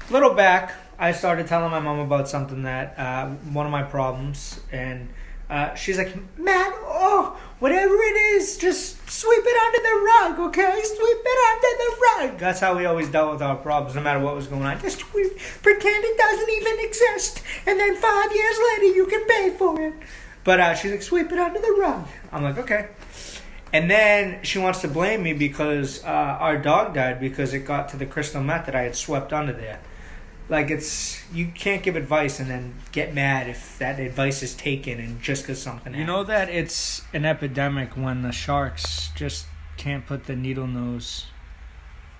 little back, I started telling my mom about something that one of my problems, and she's like, "Man, whatever it is, just sweep it under the rug, okay? Sweep it under the rug." That's how we always dealt with our problems, no matter what was going on. Just pretend it doesn't even exist, and then 5 years later you can pay for it. But she's like, "Sweep it under the rug." I'm like, okay. And then she wants to blame me because our dog died because it got to the crystal meth that I had swept under there. Like, you can't give advice and then get mad if that advice is taken and just because something happened. You know that it's an epidemic when the sharks just can't put the needle nose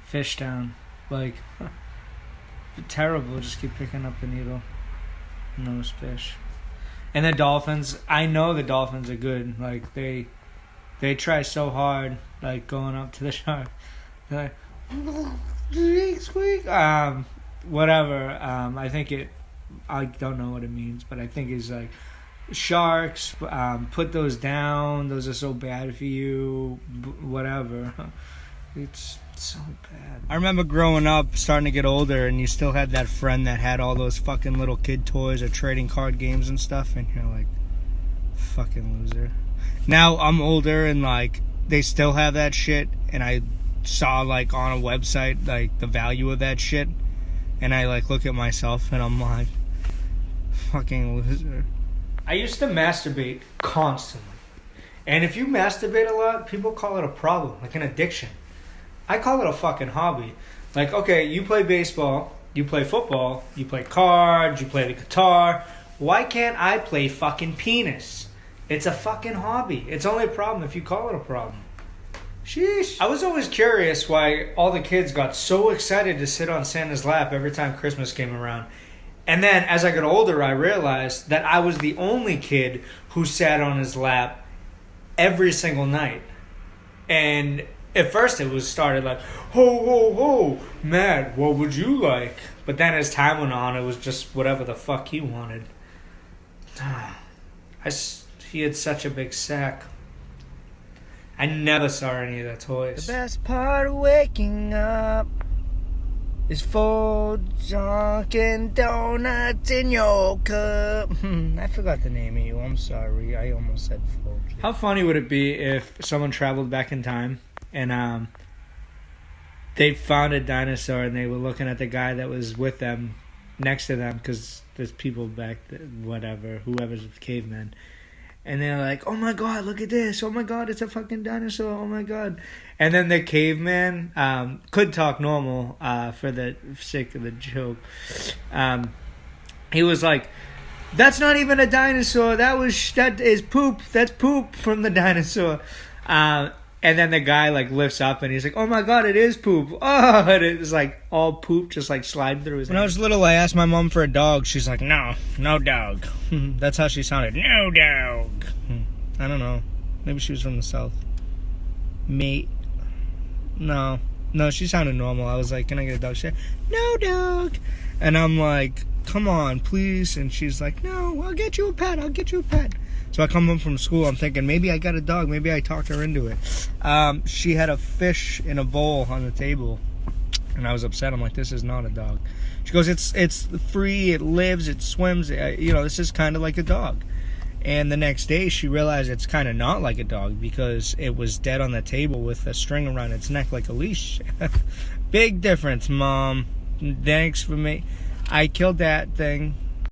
fish down. Like, terrible. Just keep picking up the needle nose fish. And the dolphins, I know the dolphins are good. Like, they try so hard, like, going up to the shark. They're like, squeak, squeak. Whatever. I don't know what it means, but I think it's like, sharks, put those down. Those are so bad for you. Whatever. It's so bad. I remember growing up, starting to get older, and you still had that friend that had all those fucking little kid toys or trading card games and stuff, and you're like, fucking loser. Now I'm older and like they still have that shit, and I saw like on a website like the value of that shit, and I like look at myself and I'm like, fucking loser. I used to masturbate constantly, and if you masturbate a lot, people call it a problem, like an addiction. I call it a fucking hobby. Like, okay, you play baseball, you play football, you play cards, you play the guitar. Why can't I play fucking penis? It's a fucking hobby. It's only a problem if you call it a problem. Sheesh. I was always curious why all the kids got so excited to sit on Santa's lap every time Christmas came around. And then as I got older, I realized that I was the only kid who sat on his lap every single night. And at first it was started like, ho, ho, ho, Matt, what would you like? But then as time went on, it was just whatever the fuck he wanted. He had such a big sack. I never saw any of the toys. The best part of waking up is 4 Dunkin' Donuts in your cup. I forgot the name of you. I'm sorry. I almost said Folgers. How funny would it be if someone traveled back in time and they found a dinosaur and they were looking at the guy that was with them, next to them, because there's people back there, whoever's cavemen. And they're like, oh my god, look at this. Oh my god, it's a fucking dinosaur. Oh my god. And then the caveman could talk normal for the sake of the joke. He was like, that's not even a dinosaur. That is poop. That's poop from the dinosaur. And then the guy like lifts up and he's like, oh my god, it is poop. Oh, and it's like all poop just like sliding through his head. When I was little, I asked my mom for a dog. She's like, no dog. That's how she sounded. No dog. I don't know. Maybe she was from the South. Mate. No, she sounded normal. I was like, can I get a dog? She said, no dog. And I'm like, come on, please. And she's like, no, I'll get you a pet. So I come home from school, I'm thinking, maybe I got a dog. Maybe I talked her into it. She had a fish in a bowl on the table. And I was upset. I'm like, this is not a dog. She goes, it's free, it lives, it swims. This is kind of like a dog. And the next day, she realized it's kind of not like a dog because it was dead on the table with a string around its neck like a leash. Big difference, Mom. Thanks for me. I killed that thing.